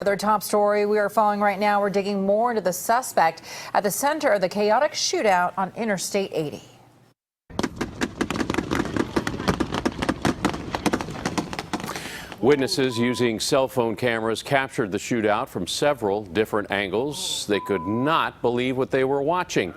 Their top story we are following right now, we're digging more into the suspect at the center of the chaotic shootout on Interstate 80. Witnesses using cell phone cameras captured the shootout from several different angles. They could not believe what they were watching.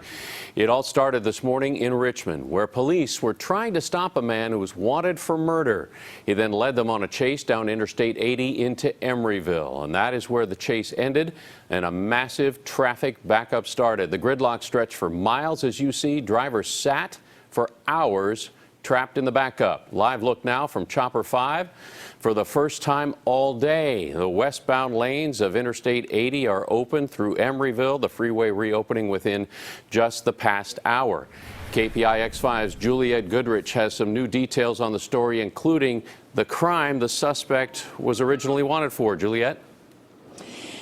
It all started this morning in Richmond, where police were trying to stop a man who was wanted for murder. He then led them on a chase down Interstate 80 into Emeryville, and that is where the chase ended and a massive traffic backup started. The gridlock stretched for miles, as you see. Drivers sat for hours trapped in the backup. Live look now from Chopper 5. For the first time all day, the westbound lanes of Interstate 80 are open through Emeryville, the freeway reopening within just the past hour. KPIX 5's Juliette Goodrich has some new details on the story, including the crime the suspect was originally wanted for. Juliette?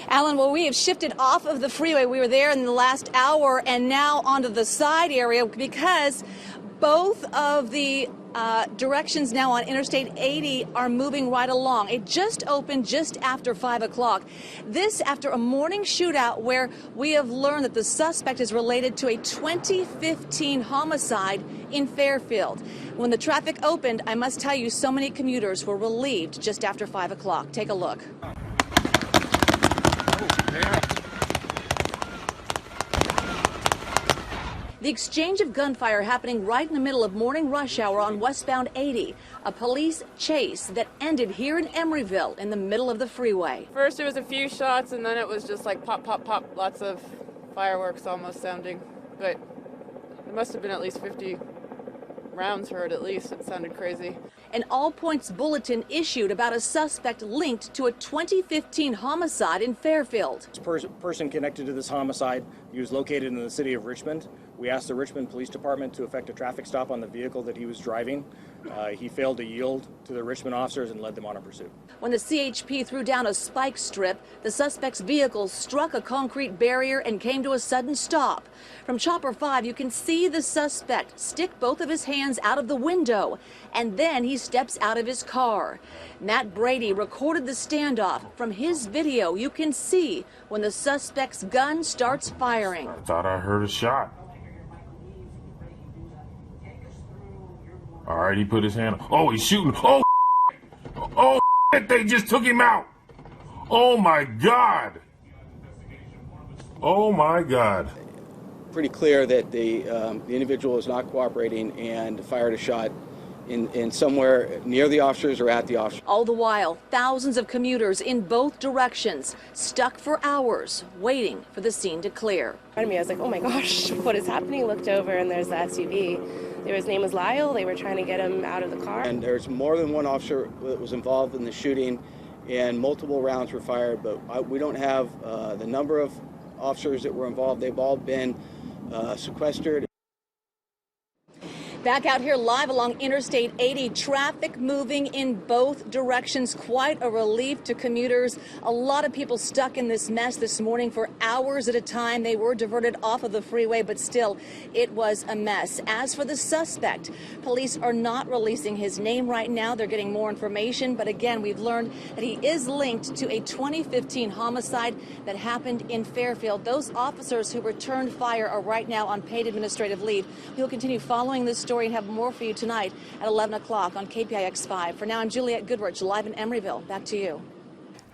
Alan, well, we have shifted off of the freeway. We were there in the last hour and now onto the side area because both of the directions now on Interstate 80 are moving right along. It just opened just after 5 o'clock. This after a morning shootout where we have learned that the suspect is related to a 2015 homicide in Fairfield. When the traffic opened, I must tell you, so many commuters were relieved just after 5 o'clock. Take a look. The exchange of gunfire happening right in the middle of morning rush hour on westbound 80. A police chase that ended here in Emeryville in the middle of the freeway. First it was a few shots and then it was just like pop, pop, pop, lots of fireworks almost sounding. But there must have been at least 50 rounds heard at least. It sounded crazy. An all-points bulletin issued about a suspect linked to a 2015 homicide in Fairfield. This person connected to this homicide, he was located in the city of Richmond. We asked the Richmond Police Department to effect a traffic stop on the vehicle that he was driving. He failed to yield to the Richmond officers and led them on a pursuit. When the CHP threw down a spike strip, the suspect's vehicle struck a concrete barrier and came to a sudden stop. From Chopper 5, you can see the suspect stick both of his hands out of the window, and then he steps out of his car. Matt Brady recorded the standoff. From his video, you can see when the suspect's gun starts firing. I thought I heard a shot. All right, he put his hand up. Oh, he's shooting. Oh, oh, they just took him out. Oh, my God. Oh, my God. Pretty clear that the individual is not cooperating and fired a shot in somewhere near the officers or at the officers. All the while, thousands of commuters in both directions stuck for hours waiting for the scene to clear. I was like, oh my gosh, what is happening? Looked over and there's the SUV. His name was Lyle. They were trying to get him out of the car. And there's more than one officer that was involved in the shooting, and multiple rounds were fired, but we don't have the number of officers that were involved. They've all been sequestered. Back out here live along Interstate 80, traffic moving in both directions. Quite a relief to commuters. A lot of people stuck in this mess this morning for hours at a time. They were diverted off of the freeway, but still, it was a mess. As for the suspect, police are not releasing his name right now. They're getting more information, but again, we've learned that he is linked to a 2015 homicide that happened in Fairfield. Those officers who returned fire are right now on paid administrative leave. We will continue following this story and have more for you tonight at 11 o'clock on KPIX 5. For now, I'm Juliette Goodrich, live in Emeryville. Back to you.